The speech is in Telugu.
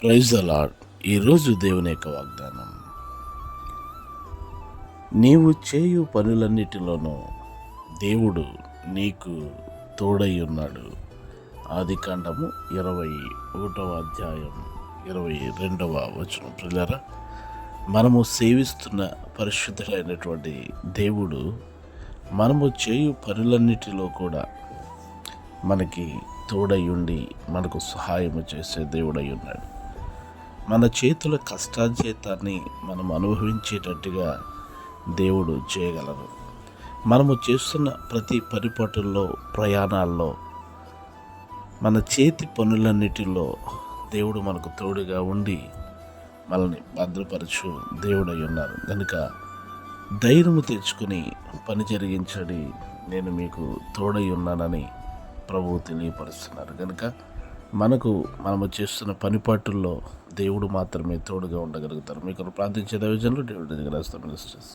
Praise the lord. ఈరోజు దేవుని యొక్క వాగ్దానం, నీవు చేయు పనులన్నిటిలోనూ దేవుడు నీకు తోడై ఉన్నాడు. ఆదికాండము 21వ అధ్యాయం 22వ వచనం. ప్రియులారా, మనము సేవిస్తున్న పరిశుద్ధుడైనటువంటి దేవుడు మనము చేయు పనులన్నిటిలో కూడా మనకి తోడై ఉండి మనకు సహాయము చేసే దేవుడై ఉన్నాడు. మన చేతుల కష్టార్జితాన్ని మనం అనుభవించేటట్టుగా దేవుడు చేయగలరు. మనము చేస్తున్న ప్రతి పరిపాటుల్లో, ప్రయాణాల్లో, మన చేతి పనులన్నిటిలో దేవుడు మనకు తోడుగా ఉండి మనల్ని భద్రపరచు దేవుడై ఉన్నారు. కనుక ధైర్యము తెచ్చుకుని పని జరిగించడి, నేను మీకు తోడై ఉన్నానని ప్రభువు తెలియపరుస్తున్నారు. కనుక మనము చేస్తున్న పనిపాటుల్లో దేవుడు మాత్రమే తోడుగా ఉండగలుగుతారు. మీకు ప్రార్థించే దైవజనులు దేవుడి దగ్గర మినిస్టర్స్.